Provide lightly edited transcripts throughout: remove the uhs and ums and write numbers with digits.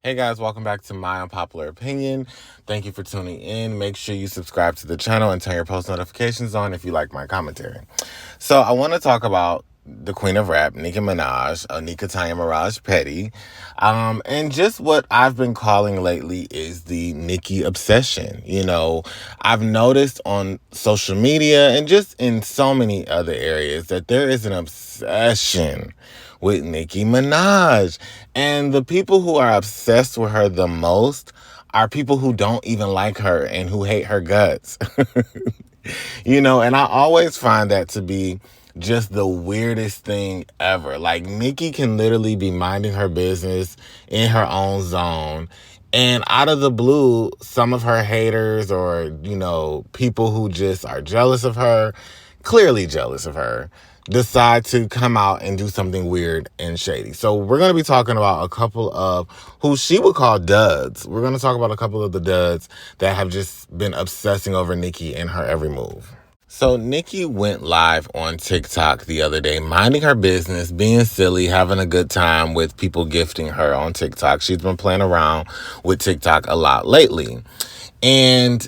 Hey guys, welcome back to My Unpopular Opinion. Thank you for tuning in. Make sure you subscribe to the channel and turn your post notifications on if you like my commentary. So I want to talk about the queen of rap, Nicki Minaj, Nika Tanya Mirage Petty. And just what I've been calling lately is the Nicki obsession. I've noticed on social media and just in so many other areas that there is an obsession with Nicki Minaj. And the people who are obsessed with her the most are people who don't even like her and who hate her guts. And I always find that to be just the weirdest thing ever. Like, Nicki can literally be minding her business in her own zone. And out of the blue, some of her haters or, people who just are jealous of her, clearly jealous of her, decide to come out and do something weird and shady. So we're going to be talking about a couple of who she would call duds. We're going to talk about a couple of the duds that have just been obsessing over Nicki and her every move. So Nicki went live on TikTok the other day, minding her business, being silly, having a good time with people gifting her on TikTok. She's been playing around with TikTok a lot lately. And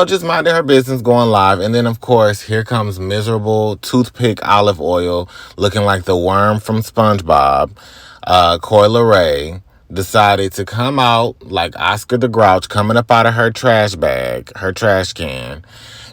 just minding her business, going live. And then, of course, here comes miserable toothpick olive oil looking like the worm from SpongeBob. Coi Leray decided to come out like Oscar the Grouch coming up out of her trash bag, her trash can,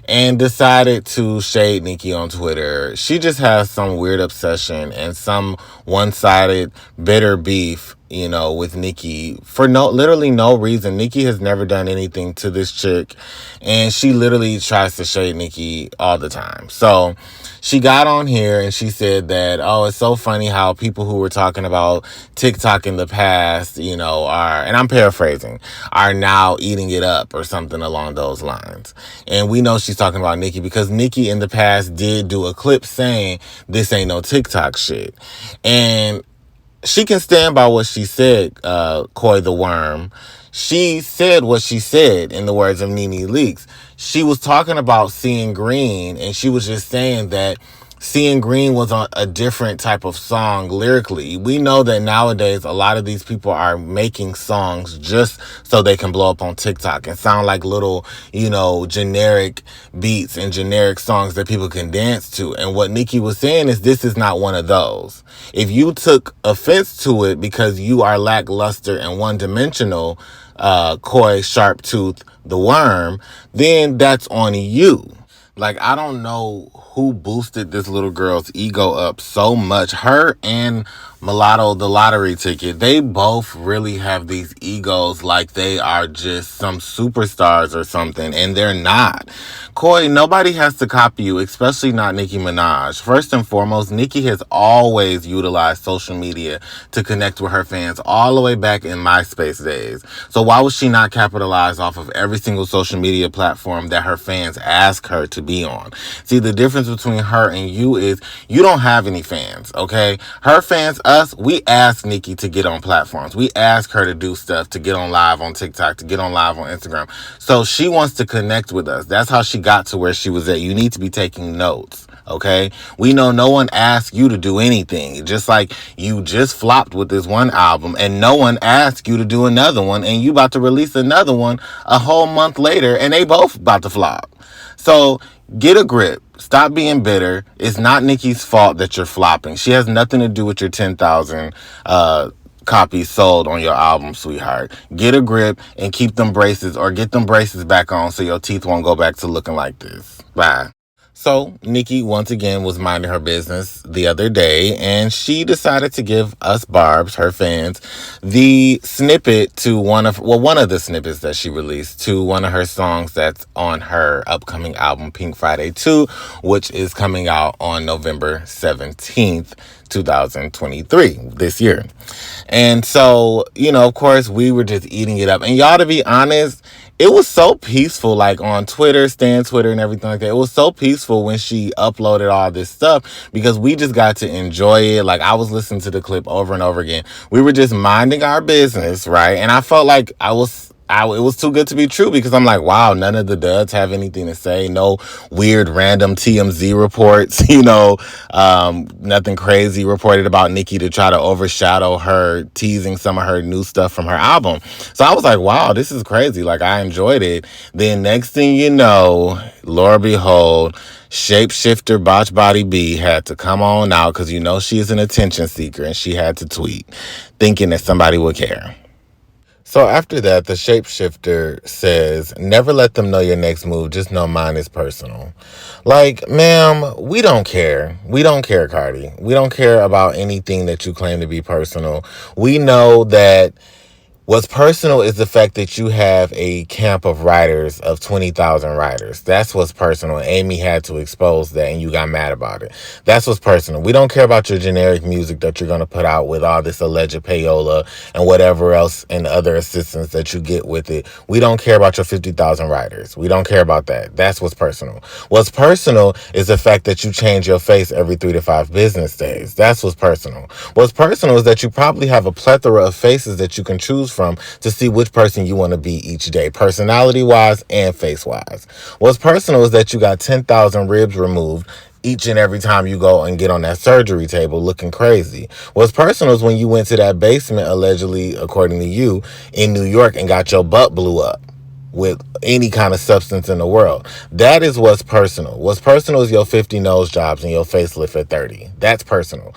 and decided to shade Nicki on Twitter. She just has some weird obsession and some one-sided bitter beef, with Nicki for literally no reason. Nicki has never done anything to this chick, and she literally tries to shade Nicki all the time. So she got on here and she said that, oh, it's so funny how people who were talking about TikTok in the past, and I'm paraphrasing, are now eating it up or something along those lines. And we know she's talking about Nicki because Nicki in the past did do a clip saying this ain't no TikTok shit. And she can stand by what she said, Coi the Worm. She said what she said, in the words of Nene Leakes. She was talking about Seeing Green, and she was just saying that Seeing Green was on a different type of song lyrically. We know that nowadays a lot of these people are making songs just so they can blow up on TikTok and sound like little, generic beats and generic songs that people can dance to. And what Nicki was saying is this is not one of those. If you took offense to it because you are lackluster and one-dimensional, Coi Sharptooth the Worm, then that's on you. Like, I don't know who boosted this little girl's ego up so much. Her and Mulatto, the lottery ticket, they both really have these egos like they are just some superstars or something, and they're not. Coi, nobody has to copy you, especially not Nicki Minaj. First and foremost, Nicki has always utilized social media to connect with her fans all the way back in MySpace days. So why would she not capitalize off of every single social media platform that her fans ask her to be on? See, the difference between her and you is you don't have any fans, okay? Her fans, us, we ask Nicki to get on platforms. We ask her to do stuff, to get on live on TikTok, to get on live on Instagram. So she wants to connect with us. That's how she got to where she was at. You need to be taking notes, okay? We know no one asked you to do anything. Just like you just flopped with this one album and no one asked you to do another one, and you about to release another one a whole month later and they both about to flop. So get a grip. Stop being bitter. It's not Nicki's fault that you're flopping. She has nothing to do with your 10,000 copies sold on your album, sweetheart. Get a grip and keep them braces, or get them braces back on so your teeth won't go back to looking like this. Bye. So Nicki once again was minding her business the other day, and she decided to give us Barbs, her fans, the snippet to one of the snippets that she released to one of her songs that's on her upcoming album, Pink Friday 2, which is coming out on November 17th, 2023, this year. And so, of course, we were just eating it up. And y'all, to be honest, it was so peaceful, like on Twitter, Stan Twitter and everything like that. It was so peaceful when she uploaded all this stuff because we just got to enjoy it. Like, I was listening to the clip over and over again. We were just minding our business, right? And I felt like I was it was too good to be true because I'm like, wow, none of the duds have anything to say. No weird random TMZ reports, nothing crazy reported about Nicki to try to overshadow her teasing some of her new stuff from her album. So I was like, wow, this is crazy. Like, I enjoyed it. Then next thing you know, Lord behold, shapeshifter Botch Body B had to come on out because she is an attention seeker and she had to tweet thinking that somebody would care. So after that, the shapeshifter says, never let them know your next move. Just know mine is personal. Like, ma'am, we don't care. We don't care, Cardi. We don't care about anything that you claim to be personal. We know that what's personal is the fact that you have a camp of writers of 20,000 writers. That's what's personal. Amy had to expose that and you got mad about it. That's what's personal. We don't care about your generic music that you're going to put out with all this alleged payola and whatever else and other assistance that you get with it. We don't care about your 50,000 writers. We don't care about that. That's what's personal. What's personal is the fact that you change your face every 3 to 5 business days. That's what's personal. What's personal is that you probably have a plethora of faces that you can choose from to see which person you want to be each day, personality wise and face wise. What's personal is that you got 10,000 ribs removed each and every time you go and get on that surgery table looking crazy. What's personal is when you went to that basement, allegedly, according to you, in New York and got your butt blew up with any kind of substance in the world. That is what's personal. What's personal is your 50 nose jobs and your facelift at 30. That's personal.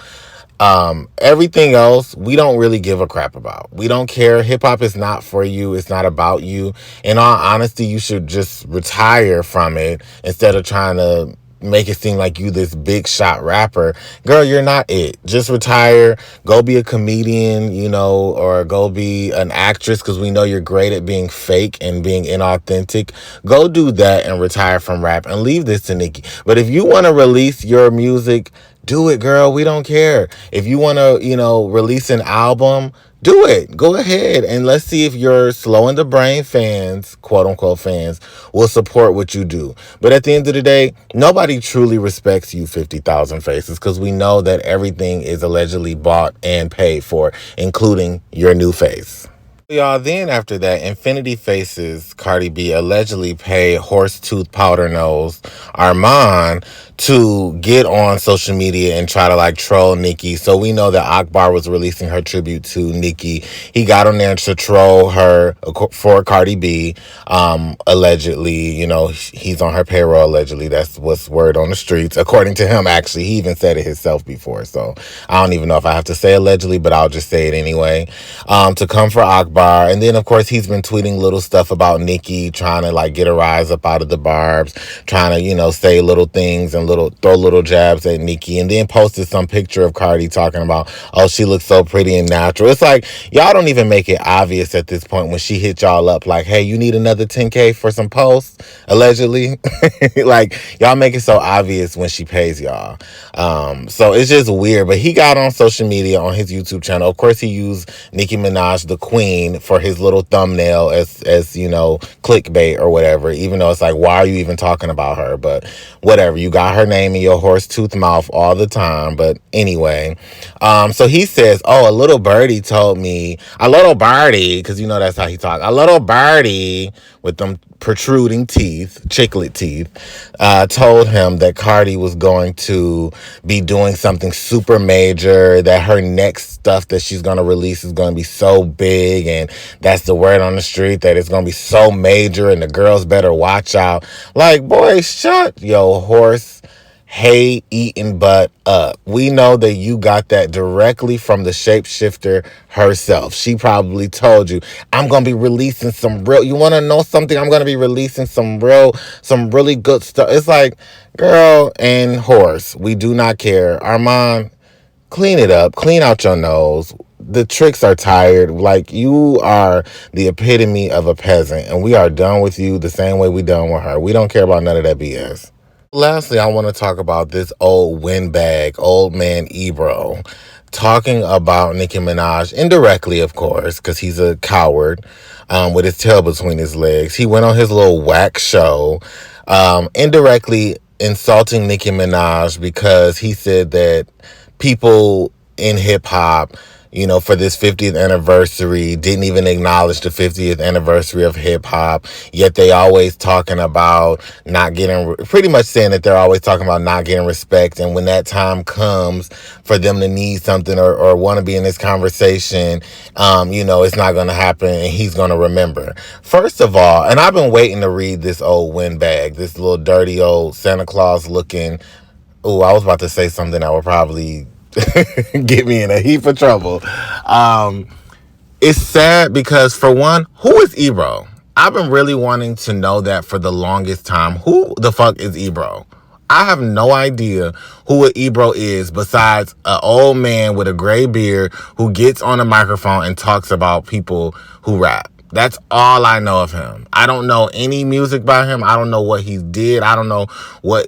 Everything else, we don't really give a crap about. We don't care. Hip hop is not for you. It's not about you. In all honesty, you should just retire from it instead of trying to make it seem like you this big shot rapper. Girl, you're not it. Just retire. Go be a comedian, or go be an actress because we know you're great at being fake and being inauthentic. Go do that and retire from rap and leave this to Nicki. But if you want to release your music, do it, girl. We don't care. If you want to, release an album, do it. Go ahead. And let's see if your slow in the brain fans, quote unquote fans, will support what you do. But at the end of the day, nobody truly respects you 50,000 faces because we know that everything is allegedly bought and paid for, including your new face. Y'all, then after that, Infinity Faces Cardi B allegedly paid Horsetooth Powder Nose Armand to get on social media and try to troll Nicki. So we know that Akbar was releasing her tribute to Nicki. He got on there to troll her for Cardi B. Allegedly, he's on her payroll allegedly. That's what's word on the streets. According to him, actually, he even said it himself before. So I don't even know if I have to say allegedly, but I'll just say it anyway. To come for Akbar. And then, of course, he's been tweeting little stuff about Nicki, trying to get a rise up out of the barbs, trying to, say little things and throw little jabs at Nicki, and then posted some picture of Cardi talking about, oh, she looks so pretty and natural. It's like, y'all don't even make it obvious at this point when she hit y'all up like, hey, you need another 10K for some posts, allegedly. Y'all make it so obvious when she pays y'all. So it's just weird. But he got on social media on his YouTube channel. Of course, he used Nicki Minaj, the Queen, for his little thumbnail as clickbait or whatever, even though it's like, why are you even talking about her? But whatever, you got her name in your horse tooth mouth all the time. But anyway, so he says, oh, a little birdie told me, a little birdie, because that's how he talks, a little birdie with them protruding teeth, chiclet teeth, told him that Cardi was going to be doing something super major, that her next stuff that she's going to release is going to be so big, and that's the word on the street, that it's going to be so major and the girls better watch out. Like, boy, shut your horse hay eating butt up. We know that you got that directly from the shapeshifter herself. She probably told you, I'm going to be releasing you want to know something? I'm going to be releasing some really good stuff. It's like, girl and horse, we do not care. Armand, clean it up. Clean out your nose. The tricks are tired. You are the epitome of a peasant, and we are done with you the same way we done with her. We don't care about none of that BS. Lastly, I want to talk about this old windbag, old man Ebro, talking about Nicki Minaj, indirectly, of course, because he's a coward, with his tail between his legs. He went on his little whack show, indirectly insulting Nicki Minaj because he said that people in hip-hop for this 50th anniversary, didn't even acknowledge the 50th anniversary of hip hop, yet they always talking about not getting, pretty much saying that they're always talking about not getting respect. And when that time comes for them to need something or want to be in this conversation, it's not going to happen and he's going to remember. First of all, and I've been waiting to read this old windbag, this little dirty old Santa Claus looking, I was about to say something that would probably get me in a heap of trouble. It's sad because, for one, who is Ebro? I've been really wanting to know that for the longest time. Who the fuck is Ebro? I have no idea who an Ebro is besides an old man with a gray beard who gets on a microphone and talks about people who rap. That's all I know of him. I don't know any music by him. I don't know what he did. I don't know what,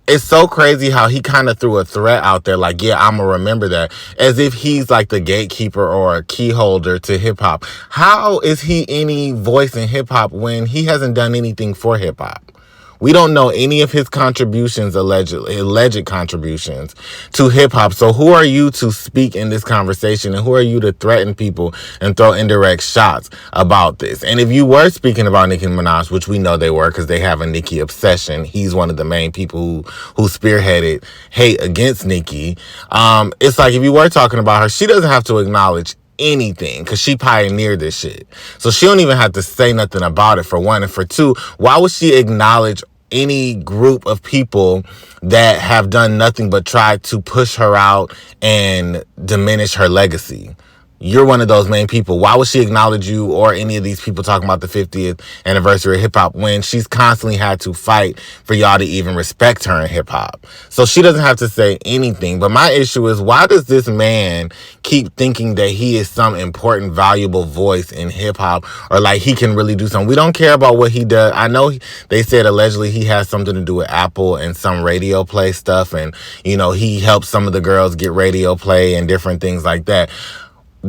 it's so crazy how he kind of threw a threat out there, like, yeah, I'm going to remember that, as if he's like the gatekeeper or a key holder to hip hop. How is he any voice in hip hop when he hasn't done anything for hip hop? We don't know any of his contributions, alleged contributions to hip hop. So who are you to speak in this conversation? And who are you to threaten people and throw indirect shots about this? And if you were speaking about Nicki Minaj, which we know they were because they have a Nicki obsession, he's one of the main people who spearheaded hate against Nicki. It's like, if you were talking about her, she doesn't have to acknowledge anything because she pioneered this shit. So she don't even have to say nothing about it, for one. And for two, why would she acknowledge any group of people that have done nothing but try to push her out and diminish her legacy? You're one of those main people. Why would she acknowledge you or any of these people talking about the 50th anniversary of hip hop when she's constantly had to fight for y'all to even respect her in hip hop? So she doesn't have to say anything. But my issue is, why does this man keep thinking that he is some important, valuable voice in hip hop, or like he can really do something? We don't care about what he does. I know they said allegedly he has something to do with Apple and some radio play stuff. And, he helps some of the girls get radio play and different things like that.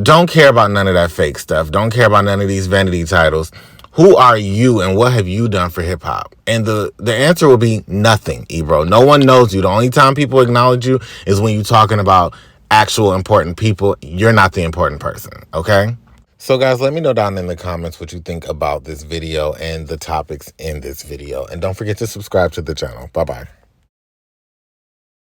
Don't care about none of that fake stuff. Don't care about none of these vanity titles. Who are you and what have you done for hip hop? And the answer will be nothing, Ebro. No one knows you. The only time people acknowledge you is when you're talking about actual important people. You're not the important person, okay? So guys, let me know down in the comments what you think about this video and the topics in this video. And don't forget to subscribe to the channel. Bye-bye.